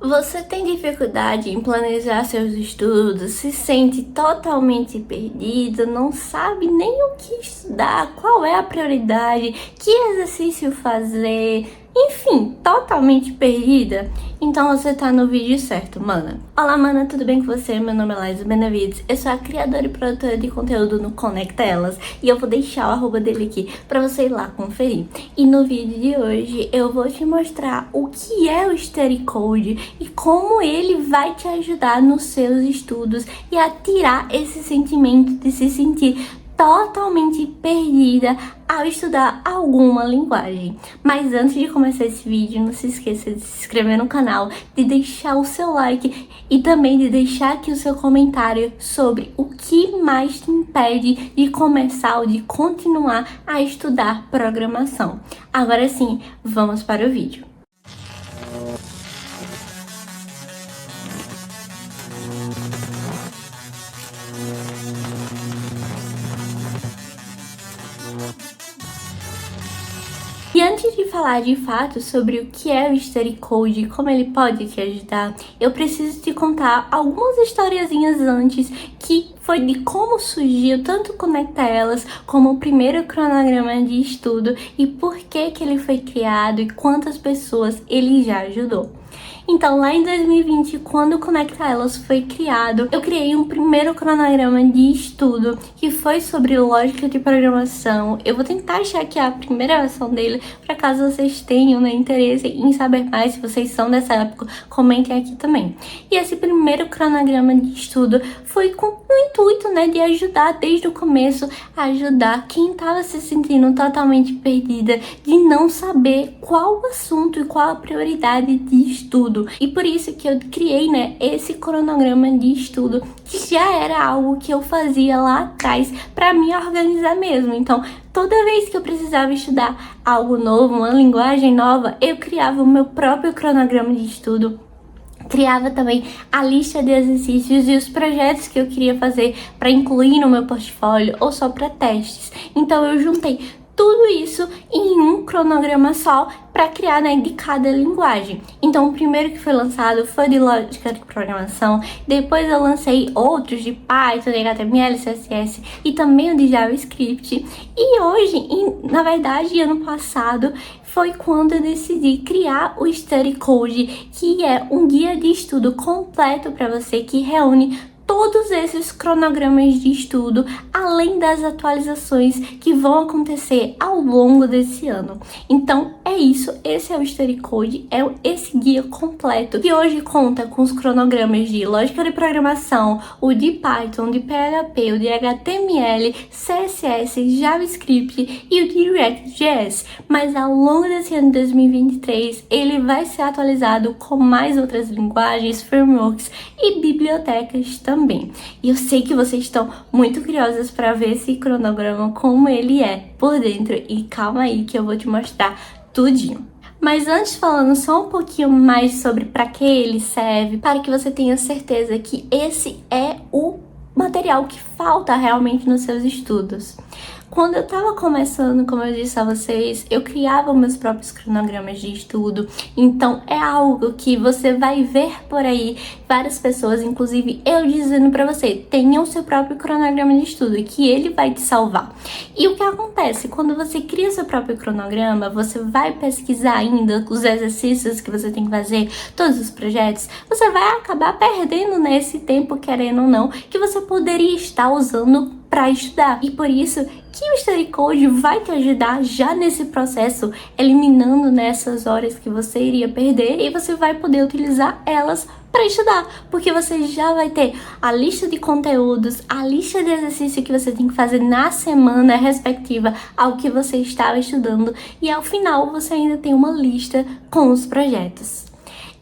Você tem dificuldade em planejar seus estudos, se sente totalmente perdido, não sabe nem o que estudar, qual é a prioridade, que exercício fazer, enfim, totalmente perdida? Então você tá no vídeo certo, mana. Olá, mana, tudo bem com você? Meu nome é Laís Benavides, eu sou a criadora e produtora de conteúdo no Conecta Elas e eu vou deixar o arroba dele aqui pra você ir lá conferir. E no vídeo de hoje eu vou te mostrar o que é o Study Code e como ele vai te ajudar nos seus estudos e a tirar esse sentimento de se sentir totalmente perdida ao estudar alguma linguagem. Mas antes de começar esse vídeo, não se esqueça de se inscrever no canal, de deixar o seu like e também de deixar aqui o seu comentário sobre o que mais te impede de começar ou de continuar a estudar programação. Agora sim, vamos para o vídeo. E antes de falar de fato sobre o que é o Study Code e como ele pode te ajudar, eu preciso te contar algumas historiazinhas antes, que foi de como surgiu tanto Conecta Elas como o primeiro cronograma de estudo e por que ele foi criado e quantas pessoas ele já ajudou. Então, lá em 2020, quando o Conecta Elas foi criado, eu criei um primeiro cronograma de estudo que foi sobre lógica de programação. Eu vou tentar achar aqui a primeira versão dele, para caso vocês tenham, né, interesse em saber mais, se vocês são dessa época, comentem aqui também. E esse primeiro cronograma de estudo foi com o intuito, né, de ajudar desde o começo, a ajudar quem estava se sentindo totalmente perdida, de não saber qual o assunto e qual a prioridade de estudo. E por isso que eu criei, né, esse cronograma de estudo, que já era algo que eu fazia lá atrás para me organizar mesmo. Então, toda vez que eu precisava estudar algo novo, uma linguagem nova, eu criava o meu próprio cronograma de estudo. Criava também a lista de exercícios e os projetos que eu queria fazer para incluir no meu portfólio ou só para testes. Então eu juntei tudo isso em um cronograma só para criar, né, de cada linguagem. Então o primeiro que foi lançado foi de lógica de programação, depois eu lancei outros de Python, de HTML, CSS e também o de JavaScript. E hoje, na verdade, ano passado, foi quando eu decidi criar o Study Code, que é um guia de estudo completo para você que reúne todos esses cronogramas de estudo, além das atualizações que vão acontecer ao longo desse ano. Então é isso, esse é o Study Code, é esse guia completo, que hoje conta com os cronogramas de lógica de programação, o de Python, de PHP, o de HTML, CSS, JavaScript e o de React.js. Mas ao longo desse ano de 2023, ele vai ser atualizado com mais outras linguagens, frameworks e bibliotecas também. E eu sei que vocês estão muito curiosas para ver esse cronograma, como ele é por dentro. E calma aí que eu vou te mostrar tudinho. Mas antes, falando só um pouquinho mais sobre para que ele serve, para que você tenha certeza que esse é o material que falta realmente nos seus estudos. Quando eu tava começando, como eu disse a vocês, eu criava meus próprios cronogramas de estudo. Então é algo que você vai ver por aí várias pessoas, inclusive eu, dizendo pra você: tenha o seu próprio cronograma de estudo, que ele vai te salvar. E o que acontece? Quando você cria seu próprio cronograma, você vai pesquisar ainda os exercícios que você tem que fazer, todos os projetos, você vai acabar perdendo nesse tempo, querendo ou não, que você poderia estar usando para estudar. E por isso que o Study Code vai te ajudar já nesse processo, eliminando nessas horas que você iria perder, e você vai poder utilizar elas para estudar, porque você já vai ter a lista de conteúdos, a lista de exercício que você tem que fazer na semana respectiva ao que você estava estudando, e ao final você ainda tem uma lista com os projetos.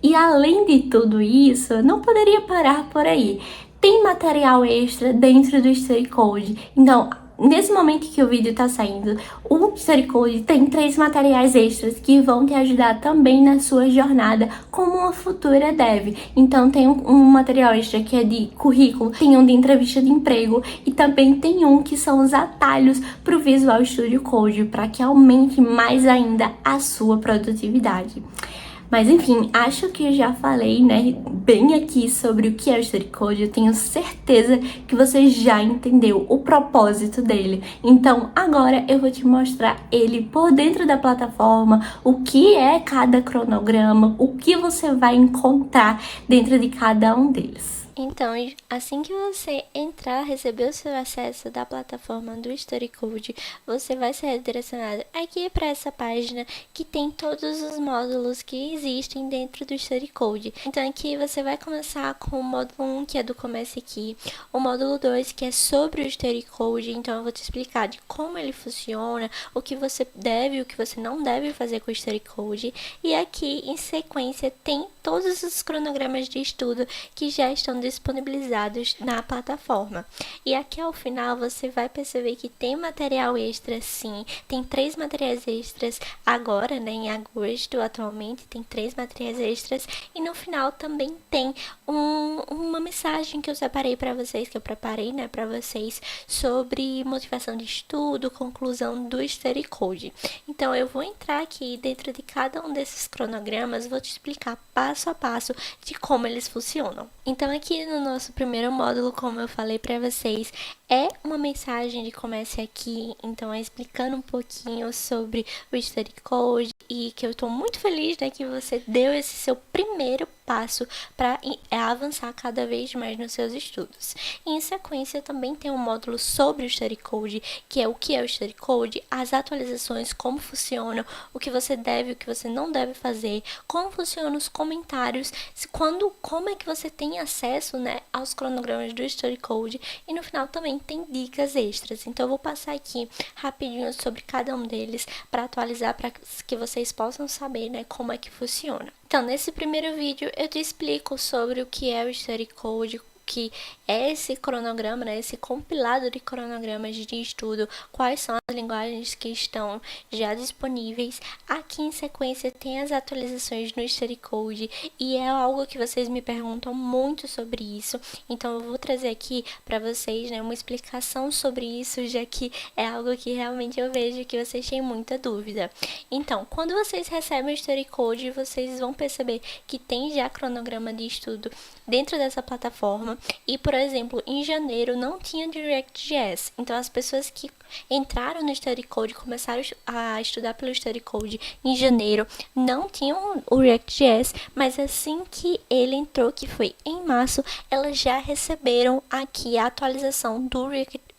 E além de tudo isso, não poderia parar por aí. Tem material extra dentro do Study Code. Então, nesse momento que o vídeo tá saindo, o Study Code tem 3 materiais extras que vão te ajudar também na sua jornada como uma futura dev. Então tem um material extra que é de currículo, tem um de entrevista de emprego e também tem um que são os atalhos para o Visual Studio Code, para que aumente mais ainda a sua produtividade. Mas enfim, acho que eu já falei, né, bem aqui sobre o que é o Study Code. Eu tenho certeza que você já entendeu o propósito dele. Então agora eu vou te mostrar ele por dentro da plataforma, o que é cada cronograma, o que você vai encontrar dentro de cada um deles. Então, assim que você entrar, receber o seu acesso da plataforma do Study Code, você vai ser redirecionado aqui para essa página que tem todos os módulos que existem dentro do Study Code. Então, aqui você vai começar com o módulo 1, que é do Comece Aqui, o módulo 2, que é sobre o Study Code. Então, eu vou te explicar de como ele funciona, o que você deve e o que você não deve fazer com o Study Code. E aqui, em sequência, tem todos os cronogramas de estudo que já estão disponibilizados na plataforma. E aqui ao final você vai perceber que tem material extra, sim, tem 3 materiais extras agora, né, em agosto, atualmente tem 3 materiais extras, e no final também tem uma mensagem que eu separei para vocês, que eu preparei, né, para vocês, sobre motivação de estudo, conclusão do Study Code. Então eu vou entrar aqui dentro de cada um desses cronogramas, vou te explicar passo a passo de como eles funcionam. Então aqui no nosso primeiro módulo, como eu falei para vocês, é uma mensagem de comece aqui, então é explicando um pouquinho sobre o Study Code e que eu estou muito feliz, né, que você deu esse seu primeiro passo para avançar cada vez mais nos seus estudos. E em sequência também tem um módulo sobre o Study Code, que é o que é o Study Code, as atualizações, como funcionam, o que você deve e o que você não deve fazer, como funcionam os comentários, como é que você tem acesso, né, aos cronogramas do Study Code, e no final também tem dicas extras. Então eu vou passar aqui rapidinho sobre cada um deles para atualizar, para que vocês possam saber, né, como é que funciona. Então, nesse primeiro vídeo eu te explico sobre o que é o Study Code, que é esse cronograma, né, esse compilado de cronogramas de estudo, quais são as linguagens que estão já disponíveis. Aqui em sequência tem as atualizações no Study Code e é algo que vocês me perguntam muito sobre isso, então eu vou trazer aqui para vocês, né, uma explicação sobre isso, já que é algo que realmente eu vejo que vocês têm muita dúvida. Então, quando vocês recebem o Study Code, vocês vão perceber que tem já cronograma de estudo dentro dessa plataforma. E, por exemplo, em janeiro não tinha React.js. Então, as pessoas que entraram no Study Code, começaram a estudar pelo Study Code em janeiro, não tinham o React.js, mas assim que ele entrou, que foi em março, elas já receberam aqui a atualização do React.js.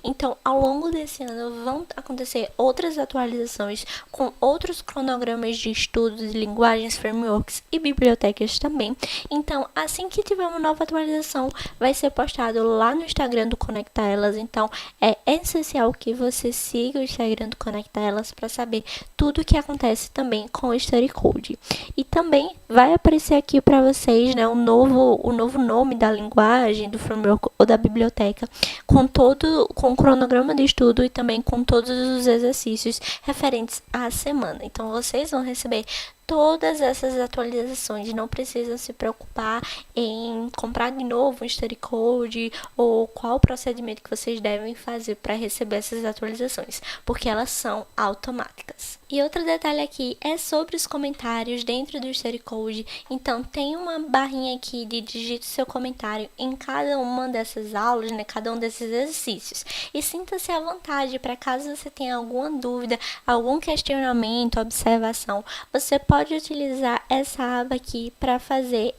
Então, ao longo desse ano vão acontecer outras atualizações com outros cronogramas de estudo de linguagens, frameworks e bibliotecas também. Então, assim que tiver uma nova atualização, vai ser postado lá no Instagram do Conecta Elas. Então, é essencial que você siga o Instagram do Conecta Elas para saber tudo o que acontece também com o Study Code. E também vai aparecer aqui para vocês, né, o novo nome da linguagem, do framework ou da biblioteca, com o cronograma de estudo e também com todos os exercícios referentes à semana. Então, vocês vão receber todas essas atualizações, não precisam se preocupar em comprar de novo um Study Code ou qual procedimento que vocês devem fazer para receber essas atualizações, porque elas são automáticas. E outro detalhe aqui é sobre os comentários dentro do Study Code. Então, tem uma barrinha aqui de digite seu comentário em cada uma dessas aulas, né, cada um desses exercícios. E sinta-se à vontade para caso você tenha alguma dúvida, algum questionamento, observação, você pode utilizar essa aba aqui para fazer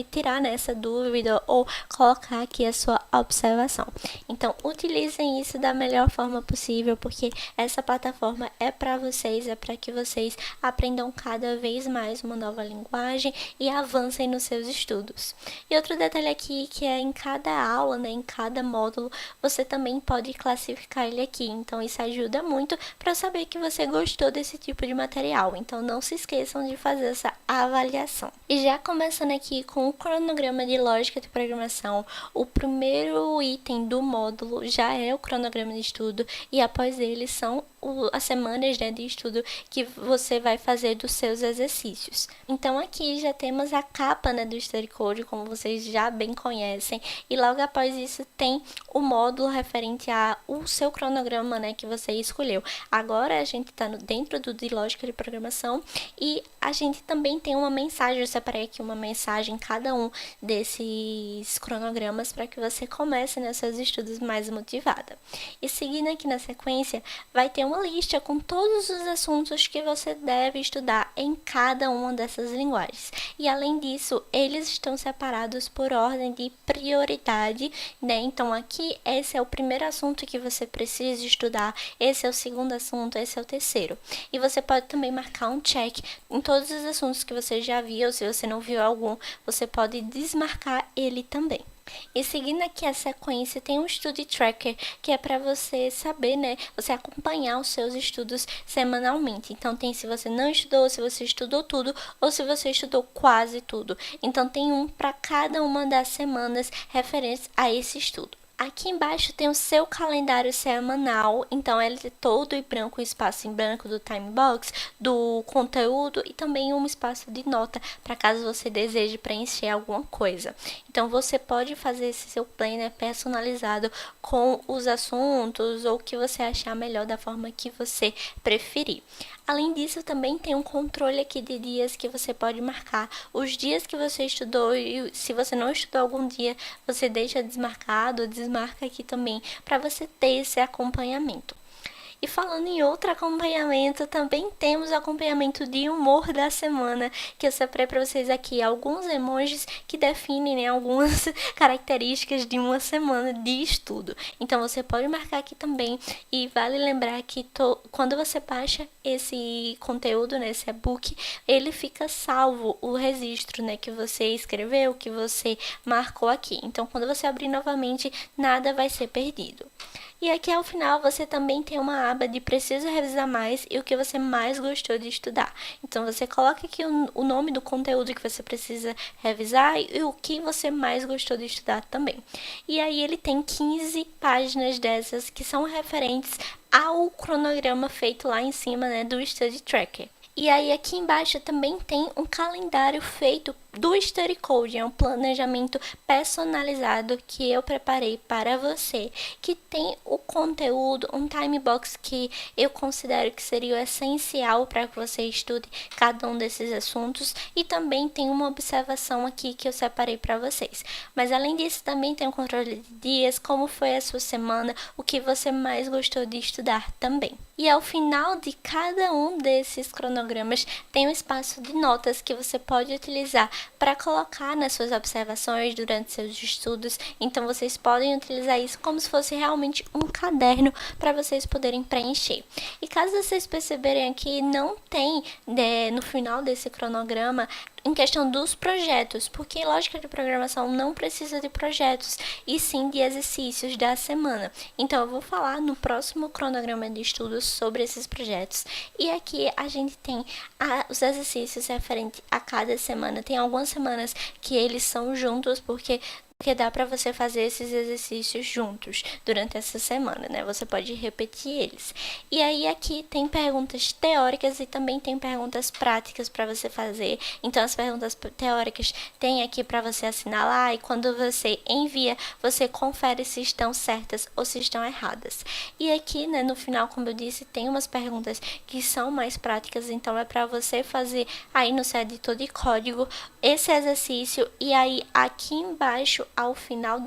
tirar essa dúvida ou colocar aqui a sua observação. Então, utilizem isso da melhor forma possível, porque essa plataforma é para vocês, é para que vocês aprendam cada vez mais uma nova linguagem e avancem nos seus estudos. E outro detalhe aqui, que é em cada aula, né, em cada módulo, você também pode classificar ele aqui. Então, isso ajuda muito para saber que você gostou desse tipo de material. Então, não se esqueçam de fazer essa avaliação. E já começando aqui com o cronograma de lógica de programação, o primeiro item do módulo já é o cronograma de estudo e após ele são as semanas, né, de estudo que você vai fazer dos seus exercícios. Então aqui já temos a capa, né, do Study Code, como vocês já bem conhecem, e logo após isso tem o módulo referente ao seu cronograma, né, que você escolheu. Agora a gente está dentro do de lógica de programação e a gente também tem uma mensagem, eu separei aqui uma mensagem em cada um desses cronogramas para que você comece, né, seus estudos mais motivada. E seguindo aqui na sequência, vai ter uma lista com todos os assuntos que você deve estudar em cada uma dessas linguagens. E além disso, eles estão separados por ordem de prioridade, né? Então aqui esse é o primeiro assunto que você precisa estudar, esse é o segundo assunto, esse é o terceiro. E você pode também marcar um check em todos os assuntos que você já viu, ou se você não viu algum, você pode desmarcar ele também. E seguindo aqui a sequência, tem um Study Tracker, que é para você saber, né, você acompanhar os seus estudos semanalmente. Então tem se você não estudou, se você estudou tudo, ou se você estudou quase tudo. Então tem um para cada uma das semanas referentes a esse estudo. Aqui embaixo tem o seu calendário semanal, então ele é todo em branco, um espaço em branco do time box, do conteúdo e também um espaço de nota para caso você deseje preencher alguma coisa. Então você pode fazer esse seu planner personalizado com os assuntos ou o que você achar melhor da forma que você preferir. Além disso, também tem um controle aqui de dias que você pode marcar os dias que você estudou e se você não estudou algum dia, você deixa desmarcado, desmarca aqui também para você ter esse acompanhamento. E falando em outro acompanhamento, também temos o acompanhamento de humor da semana, que eu separei para vocês aqui alguns emojis que definem, né, algumas características de uma semana de estudo. Então você pode marcar aqui também e vale lembrar que quando você baixa esse conteúdo, né, esse e-book, ele fica salvo o registro, né, que você escreveu, que você marcou aqui. Então quando você abrir novamente, nada vai ser perdido. E aqui ao final você também tem uma aba de preciso revisar mais e o que você mais gostou de estudar. Então você coloca aqui o nome do conteúdo que você precisa revisar e o que você mais gostou de estudar também. E aí ele tem 15 páginas dessas que são referentes ao cronograma feito lá em cima, né, do Study Tracker. E aí aqui embaixo também tem um calendário feito do Study Code, é um planejamento personalizado que eu preparei para você, que tem o conteúdo, um time box que eu considero que seria o essencial para que você estude cada um desses assuntos e também tem uma observação aqui que eu separei para vocês. Mas além disso também tem um controle de dias, como foi a sua semana, o que você mais gostou de estudar também. E ao final de cada um desses cronogramas tem um espaço de notas que você pode utilizar para colocar nas suas observações durante seus estudos. Então vocês podem utilizar isso como se fosse realmente um caderno para vocês poderem preencher. E caso vocês perceberem aqui, não tem no final desse cronograma em questão dos projetos, porque lógica de programação não precisa de projetos, e sim de exercícios da semana. Então eu vou falar no próximo cronograma de estudos sobre esses projetos. E aqui a gente tem os exercícios referentes a cada semana. Tem algumas semanas que eles são juntos, porque dá para você fazer esses exercícios juntos durante essa semana, né? Você pode repetir eles. E aí aqui tem perguntas teóricas e também tem perguntas práticas para você fazer. Então as perguntas teóricas tem aqui para você assinalar e quando você envia, você confere se estão certas ou se estão erradas. E aqui, né, no final, como eu disse, tem umas perguntas que são mais práticas, então é para você fazer aí no seu editor de código esse exercício e aí aqui embaixo ao final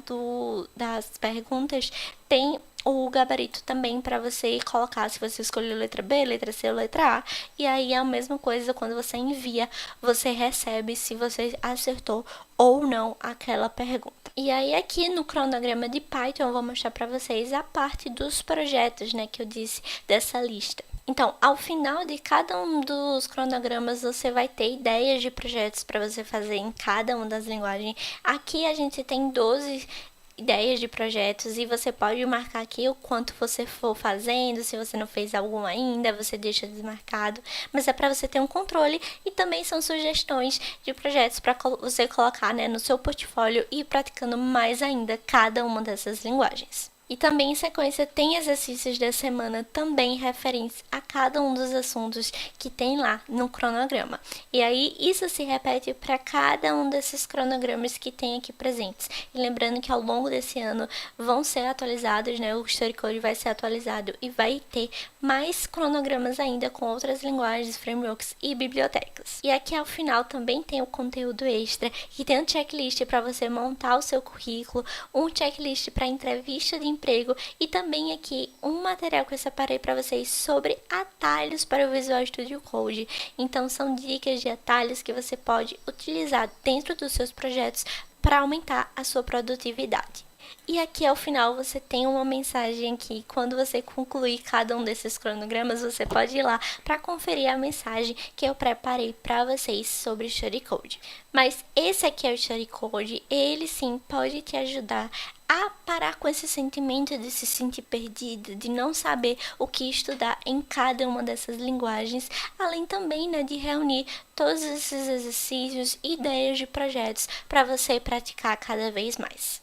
das perguntas tem o gabarito também para você colocar se você escolheu letra B, letra C ou letra A. E aí é a mesma coisa quando você envia, você recebe se você acertou ou não aquela pergunta. E aí aqui no cronograma de Python eu vou mostrar para vocês a parte dos projetos, né, que eu disse dessa lista. Então, ao final de cada um dos cronogramas, você vai ter ideias de projetos para você fazer em cada uma das linguagens. Aqui a gente tem 12 ideias de projetos e você pode marcar aqui o quanto você for fazendo, se você não fez algum ainda, você deixa desmarcado, mas é para você ter um controle e também são sugestões de projetos para você colocar, né, no seu portfólio e ir praticando mais ainda cada uma dessas linguagens. E também em sequência tem exercícios da semana também referentes a cada um dos assuntos que tem lá no cronograma. E aí isso se repete para cada um desses cronogramas que tem aqui presentes. E lembrando que ao longo desse ano vão ser atualizados, né? O Study Code vai ser atualizado e vai ter mais cronogramas ainda com outras linguagens, frameworks e bibliotecas. E aqui ao final também tem o conteúdo extra, que tem um checklist para você montar o seu currículo, um checklist para entrevista de emprego e também aqui um material que eu separei para vocês sobre atalhos para o Visual Studio Code. Então são dicas de atalhos que você pode utilizar dentro dos seus projetos para aumentar a sua produtividade. E aqui ao final você tem uma mensagem que quando você concluir cada um desses cronogramas, você pode ir lá para conferir a mensagem que eu preparei para vocês sobre o Study Code. Mas esse aqui é o Study Code, ele sim pode te ajudar a parar com esse sentimento de se sentir perdido, de não saber o que estudar em cada uma dessas linguagens, além também, né, de reunir todos esses exercícios e ideias de projetos para você praticar cada vez mais.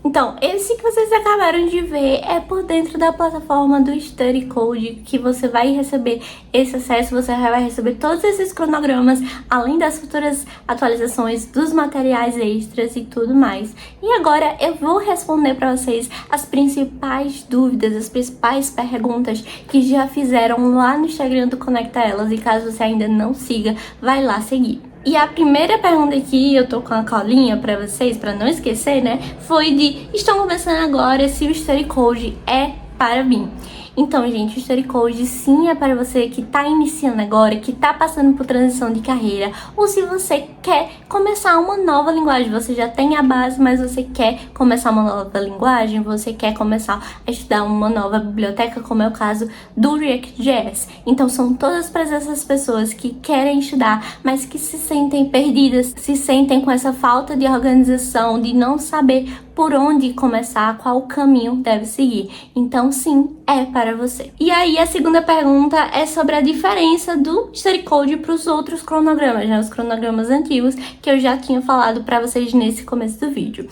Então, esse que vocês acabaram de ver é por dentro da plataforma do Study Code, que você vai receber esse acesso, você vai receber todos esses cronogramas, além das futuras atualizações dos materiais extras e tudo mais. E agora eu vou responder para vocês as principais dúvidas, as principais perguntas que já fizeram lá no Instagram do Conecta Elas, e caso você ainda não siga, vai lá seguir. E a primeira pergunta aqui, eu tô com a colinha pra vocês, pra não esquecer, né? Foi de, estão começando agora, se o Study Code é para mim. Então, gente, o Study Code sim é para você que tá iniciando agora, que tá passando por transição de carreira, ou se você quer começar uma nova linguagem, você já tem a base, mas você quer começar uma nova linguagem, você quer começar a estudar uma nova biblioteca, como é o caso do React.js. Então, são todas para essas pessoas que querem estudar, mas que se sentem perdidas, se sentem com essa falta de organização, de não saber por onde começar, qual caminho deve seguir. Então, sim, é para você. E aí, a segunda pergunta é sobre a diferença do Study Code para os outros cronogramas, né? Os cronogramas antigos que eu já tinha falado para vocês nesse começo do vídeo.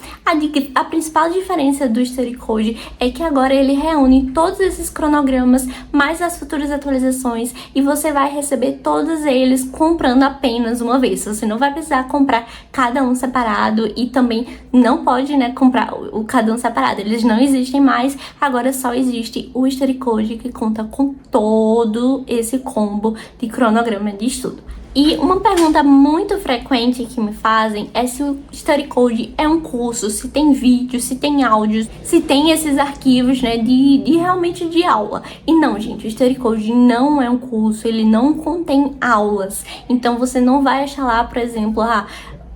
A principal diferença do Study Code é que agora ele reúne todos esses cronogramas, mais as futuras atualizações, e você vai receber todos eles comprando apenas uma vez. Você não vai precisar comprar cada um separado e também não pode, né, comprar o cada um separado. Eles não existem mais, agora só existe o Study Code, que conta com todo esse combo de cronograma de estudo. E uma pergunta muito frequente que me fazem é se o Study Code é um curso, se tem vídeo, se tem áudios, se tem esses arquivos, né, de realmente de aula. E não, gente, o Study Code não é um curso, ele não contém aulas. Então você não vai achar lá, por exemplo,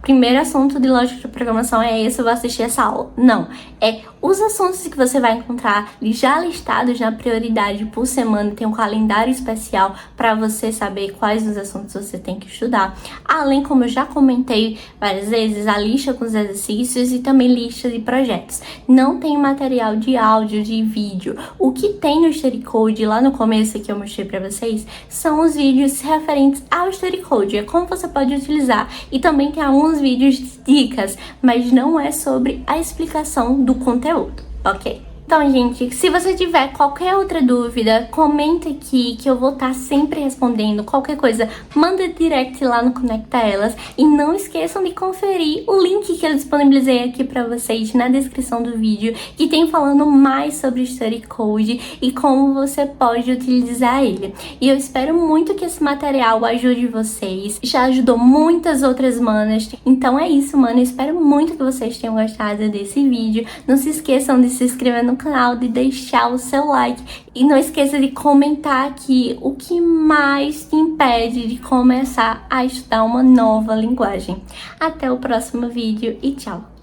primeiro assunto de lógica de programação é esse, eu vou assistir essa aula. Não, é os assuntos que você vai encontrar já listados na prioridade por semana, tem um calendário especial para você saber quais os assuntos você tem que estudar. Além, como eu já comentei várias vezes, a lista com os exercícios e também lista de projetos. Não tem material de áudio, de vídeo. O que tem no Study Code, lá no começo que eu mostrei para vocês, são os vídeos referentes ao Study Code, é como você pode utilizar. E também tem alguns vídeos de dicas, mas não é sobre a explicação do conteúdo, ok? Então, gente, se você tiver qualquer outra dúvida, comenta aqui que eu vou estar sempre respondendo. Qualquer coisa, manda direct lá no Conecta Elas. E não esqueçam de conferir o link que eu disponibilizei aqui para vocês na descrição do vídeo, que tem falando mais sobre o Study Code e como você pode utilizar ele. E eu espero muito que esse material ajude vocês. Já ajudou muitas outras manas. Então é isso, mano. Eu espero muito que vocês tenham gostado desse vídeo. Não se esqueçam de se inscrever no canal, de deixar o seu like e não esqueça de comentar aqui o que mais te impede de começar a estudar uma nova linguagem. Até o próximo vídeo e tchau!